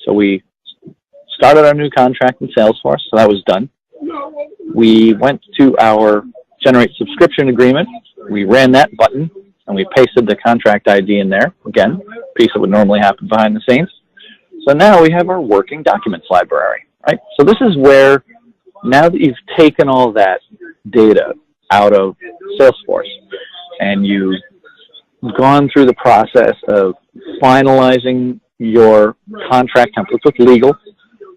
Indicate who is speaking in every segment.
Speaker 1: So we started our new contract in Salesforce, so that was done. We went to our generate subscription agreement. We ran that button, and we pasted the contract ID in there. Again, a piece that would normally happen behind the scenes. So now we have our working documents library, right? So this is where, now that you've taken all that data out of Salesforce and you've gone through the process of finalizing your contract templates with legal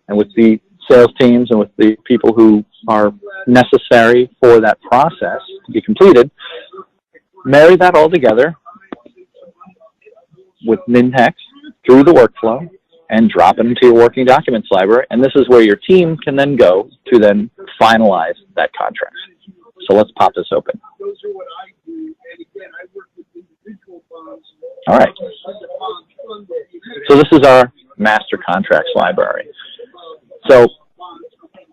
Speaker 1: and with the sales teams and with the people who are necessary for that process to be completed, marry that all together with Nintex through the workflow and drop it into your working documents library. And this is where your team can then go to then finalize that contract. So let's pop this open. All right. So this is our master contracts library. So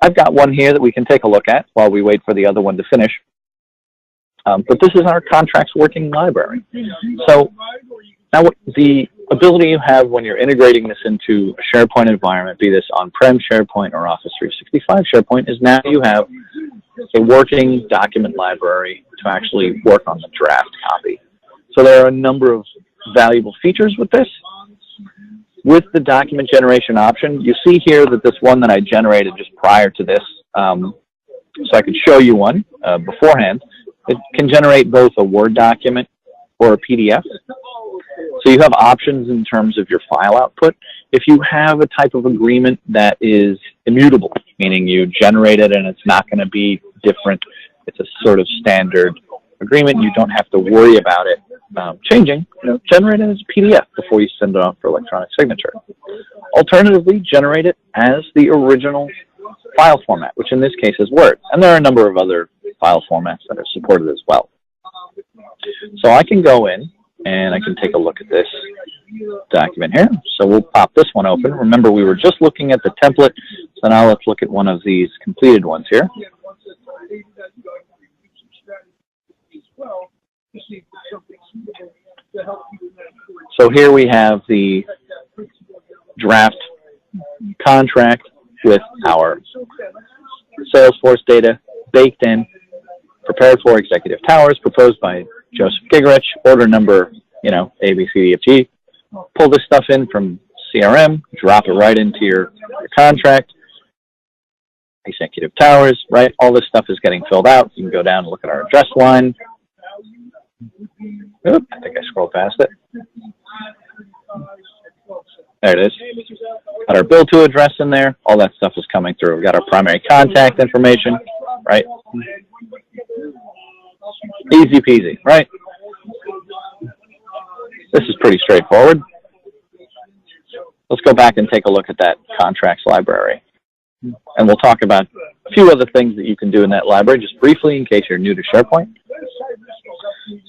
Speaker 1: I've got one here that we can take a look at while we wait for the other one to finish. But this is our contracts working library. So now the ability you have when you're integrating this into a SharePoint environment, be this on-prem SharePoint or Office 365 SharePoint, is now you have a working document library to actually work on the draft copy. So there are a number of valuable features with this. With the document generation option, you see here that this one that I generated just prior to this, so I could show you one beforehand, it can generate both a Word document or a PDF. So you have options in terms of your file output. If you have a type of agreement that is immutable, meaning you generate it and it's not going to be different, it's a sort of standard agreement, you don't have to worry about it changing, generate it as a PDF before you send it off for electronic signature. Alternatively, generate it as the original file format, which in this case is Word. And there are a number of other file formats that are supported as well. So I can go in and I can take a look at this document here. So we'll pop this one open. Remember, we were just looking at the template, so now let's look at one of these completed ones here. So here we have the draft contract with our Salesforce data baked in, prepared for Executive Towers, proposed by Joseph Gigerich, order number, A, B, C, D, F, G. Pull this stuff in from CRM, drop it right into your contract. Executive Towers, right? All this stuff is getting filled out. You can go down and look at our address line. Oop, I think I scrolled past it. There it is. Got our bill to address in there. All that stuff is coming through. We've got our primary contact information, right? Easy peasy, right? This is pretty straightforward. Let's go back and take a look at that contracts library. And we'll talk about a few other things that you can do in that library, just briefly in case you're new to SharePoint.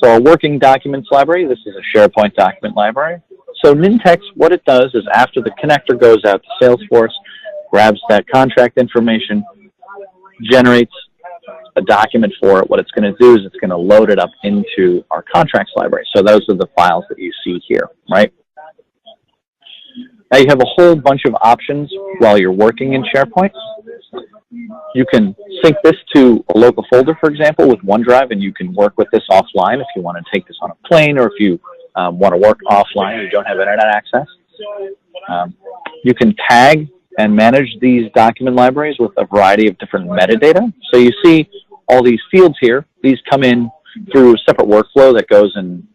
Speaker 1: So our working documents library, this is a SharePoint document library. So Nintex, what it does is after the connector goes out to Salesforce, grabs that contract information, generates a document for it, what it's going to do is it's going to load it up into our contracts library. So those are the files that you see here, right? Now you have a whole bunch of options while you're working in SharePoint. You can sync this to a local folder, for example, with OneDrive, and you can work with this offline if you want to take this on a plane or if you want to work offline and you don't have internet access. You can tag and manage these document libraries with a variety of different metadata. So you see all these fields here. These come in through a separate workflow that goes and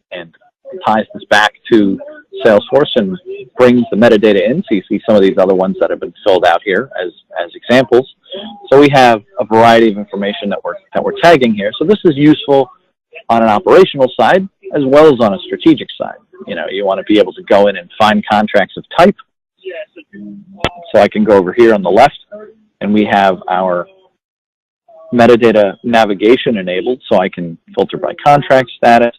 Speaker 1: ties this back to Salesforce and brings the metadata in. So you see some of these other ones that have been filled out here as examples. So we have a variety of information that we're tagging here. So this is useful on an operational side as well as on a strategic side. You want to be able to go in and find contracts of type. So I can go over here on the left, and we have our metadata navigation enabled, so I can filter by contract status.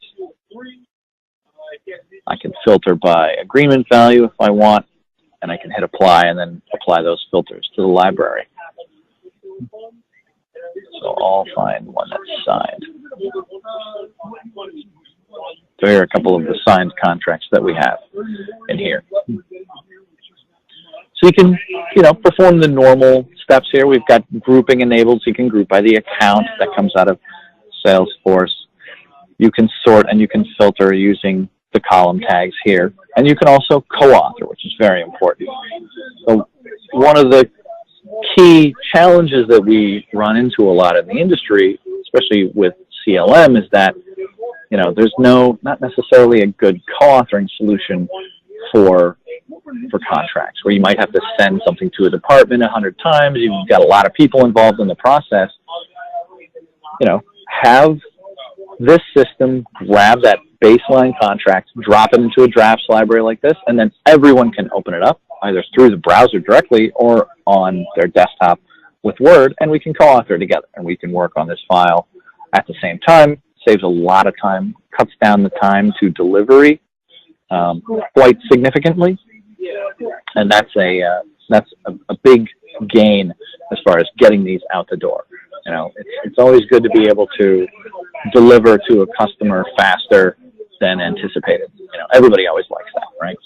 Speaker 1: I can filter by agreement value if I want, and I can hit apply and then apply those filters to the library. So I'll find one that's signed. So here are a couple of the signed contracts that we have in here. So you can, perform the normal steps here. We've got grouping enabled, so you can group by the account that comes out of Salesforce. You can sort and you can filter using the column tags here. And you can also co-author, which is very important. So one of the key challenges that we run into a lot in the industry, especially with CLM, is that, there's not necessarily a good co-authoring solution for contracts, where you might have to send something to a department 100 times. You've got a lot of people involved in the process. Have this system grab that baseline contract, drop it into a drafts library like this, and then everyone can open it up either through the browser directly or on their desktop with Word, and we can co-author together, and we can work on this file at the same time. Saves a lot of time, cuts down the time to delivery quite significantly, and that's a big gain as far as getting these out the door. It's always good to be able to deliver to a customer faster than anticipated. Everybody always likes that, right?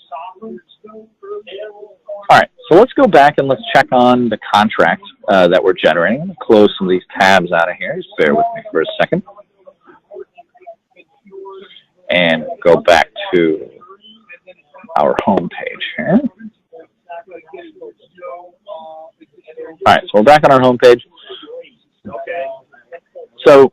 Speaker 1: All right, so let's go back and let's check on the contract that we're generating. I'm going to close some of these tabs out of here. Just bear with me for a second. And go back to our home page here. All right, so we're back on our home page. So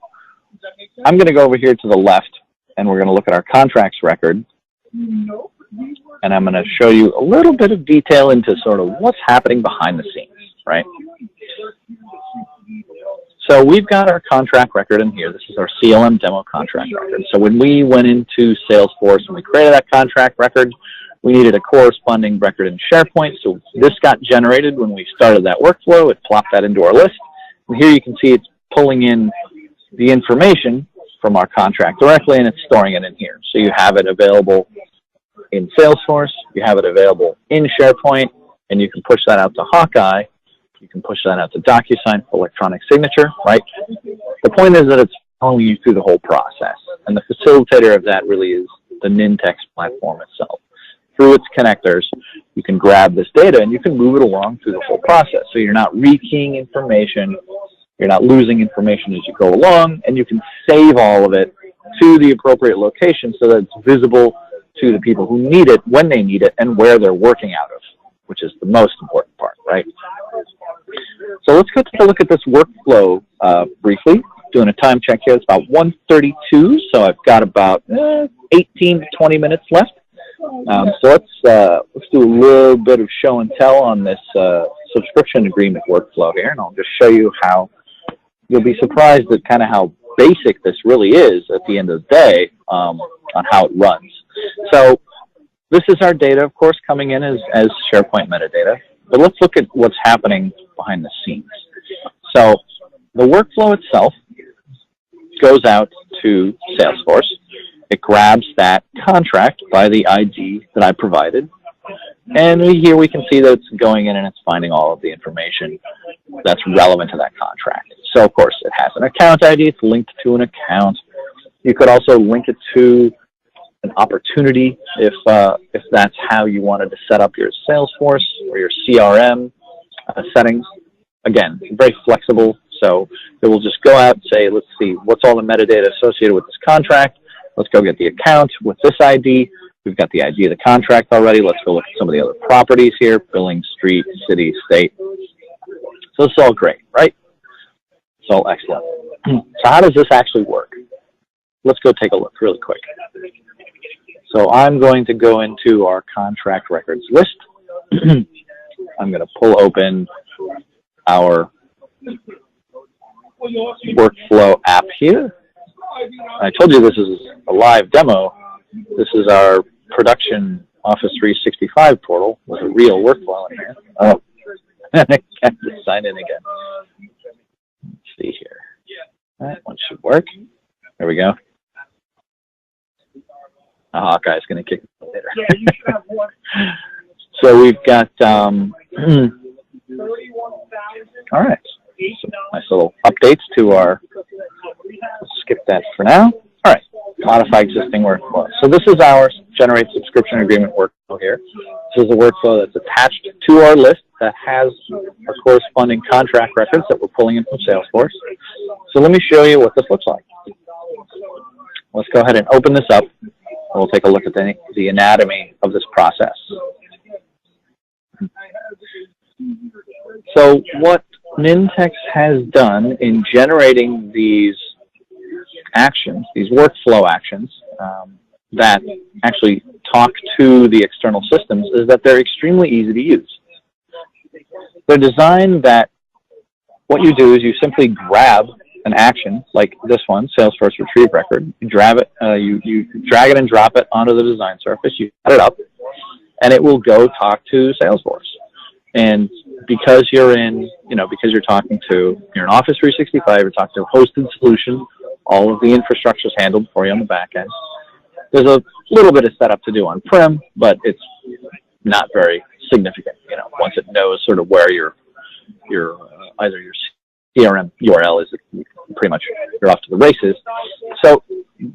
Speaker 1: I'm going to go over here to the left, and we're going to look at our contracts record. And I'm going to show you a little bit of detail into sort of what's happening behind the scenes, right? So we've got our contract record in here. This is our CLM demo contract record. So when we went into Salesforce and we created that contract record, we needed a corresponding record in SharePoint. So this got generated when we started that workflow. It plopped that into our list. And here you can see it's pulling in the information from our contract directly, and it's storing it in here. So you have it available in Salesforce, you have it available in SharePoint, and you can push that out to Hawkeye. You can push that out to DocuSign for electronic signature, right? The point is that it's following you through the whole process, and the facilitator of that really is the Nintex platform itself. Through its connectors, you can grab this data and you can move it along through the whole process. So you're not rekeying information, you're not losing information as you go along, and you can save all of it to the appropriate location so that it's visible to the people who need it, when they need it, and where they're working out of, which is the most important part, right? So let's go take a look at this workflow briefly. Doing a time check here. It's about 1:32, so I've got about 18 to 20 minutes left. So let's do a little bit of show and tell on this subscription agreement workflow here, and I'll just show you how you'll be surprised at kind of how basic this really is at the end of the day on how it runs. So this is our data, of course, coming in as SharePoint metadata, but let's look at what's happening behind the scenes. So the workflow itself goes out to Salesforce. It grabs that contract by the ID that I provided, and here we can see that it's going in and it's finding all of the information that's relevant to that contract. So of course it has an account ID, it's linked to an account. You could also link it to an opportunity if that's how you wanted to set up your Salesforce or your CRM settings. Again, very flexible, so it will just go out and say, let's see, what's all the metadata associated with this contract? Let's go get the account with this ID. We've got the ID of the contract already. Let's go look at some of the other properties here, billing, street, city, state. So it's all great, right? It's all excellent. So how does this actually work? Let's go take a look really quick. So I'm going to go into our contract records list. I'm going to pull open our workflow app here. I told you this is a live demo. This is our production Office 365 portal with a real workflow in there. Oh, I can't just sign in again. Let's see here. That one should work. There we go. Hawkeye's going to kick it later. So we've got, all right, so nice little updates to our, let's skip that for now. All right, modify existing workflow. So this is our generate subscription agreement workflow here. here. This is a workflow that's attached to our list that has our corresponding contract records that we're pulling in from Salesforce. So let me show you what this looks like. Let's go ahead and open this up. We'll take a look at the anatomy of this process. So what Nintex has done in generating these actions, these workflow actions that actually talk to the external systems, is that they're extremely easy to use. They're designed that what you do is you simply grab an action like this one, Salesforce Retrieve Record. You drag it and drop it onto the design surface. You set it up, and it will go talk to Salesforce. And because you're in, because you're in Office 365, you're talking to a hosted solution. All of the infrastructure is handled for you on the back end. There's a little bit of setup to do on-prem, but it's not very significant. Once it knows sort of where either your CRM URL is, pretty much you're off to the races. So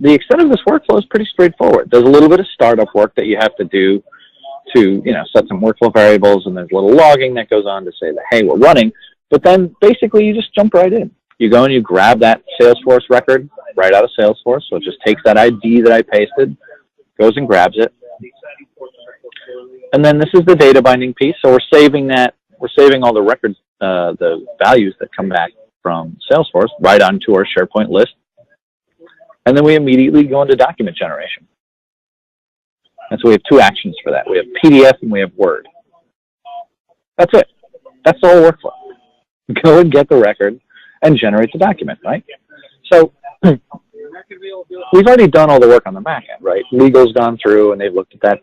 Speaker 1: the extent of this workflow is pretty straightforward. There's a little bit of startup work that you have to do to set some workflow variables, and there's a little logging that goes on to say that, hey, we're running. But then basically you just jump right in. You go and you grab that Salesforce record right out of Salesforce. So it just takes that ID that I pasted, goes and grabs it. And then this is the data binding piece. So we're saving that. We're saving all the records, the values that come back from Salesforce right onto our SharePoint list. And then we immediately go into document generation. And so we have two actions for that. We have PDF and we have Word. That's it. That's the whole workflow. Go and get the record and generate the document, right? So we've already done all the work on the back end, right? Legal's gone through and they've looked at that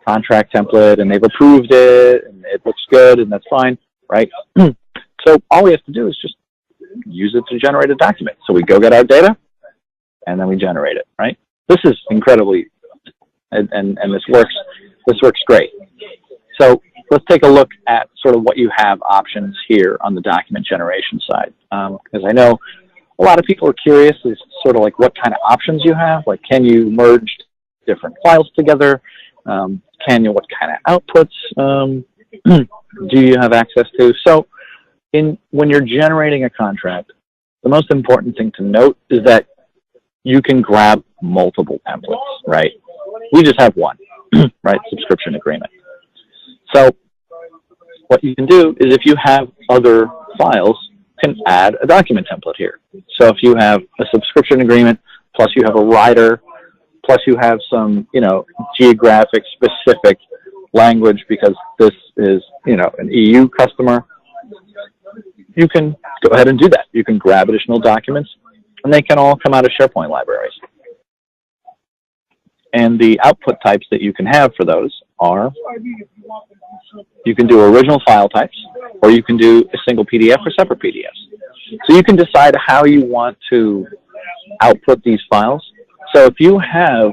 Speaker 1: contract template and they've approved it and it looks good and that's fine, right? So all we have to do is just use it to generate a document. So we go get our data and then we generate it, right? This is incredibly, and this works great. So let's take a look at sort of what you have options here on the document generation side. Because I know a lot of people are curious as sort of like what kind of options you have. Like, can you merge different files together? What kind of outputs do you have access to? So when you're generating a contract, the most important thing to note is that you can grab multiple templates, right? We just have one, right? Subscription agreement. So what you can do is if you have other files, you can add a document template here. So if you have a subscription agreement, plus you have a rider, plus you have some, geographic specific language because this is, an EU customer, you can go ahead and do that. You can grab additional documents and they can all come out of SharePoint libraries. And the output types that you can have for those are, you can do original file types, or you can do a single PDF or separate PDFs. So you can decide how you want to output these files. So if you have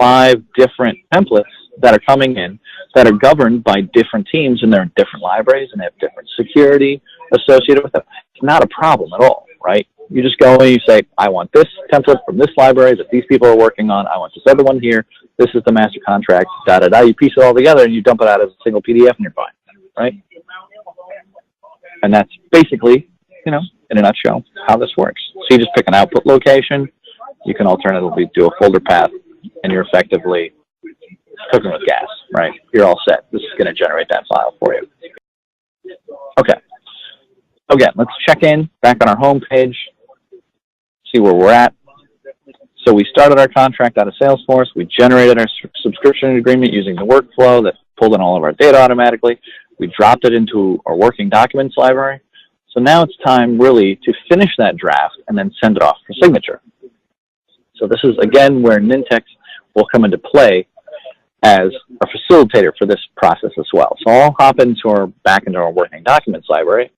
Speaker 1: 5 different templates that are coming in that are governed by different teams and they're in different libraries and they have different security associated with them, it's not a problem at all, right? You just go and you say, I want this template from this library that these people are working on. I want this other one here. This is the master contract, da-da-da. You piece it all together and you dump it out as a single PDF and you're fine, right? And that's basically, in a nutshell, how this works. So you just pick an output location. You can alternatively do a folder path and you're effectively cooking with gas, right? You're all set. This is going to generate that file for you. Okay. Again, let's check in back on our home page, see where we're at. So we started our contract out of Salesforce. We generated our subscription agreement using the workflow that pulled in all of our data automatically. We dropped it into our working documents library. So now it's time really to finish that draft and then send it off for signature. So this is, again, where Nintex will come into play as a facilitator for this process as well. So I'll hop back into our working documents library.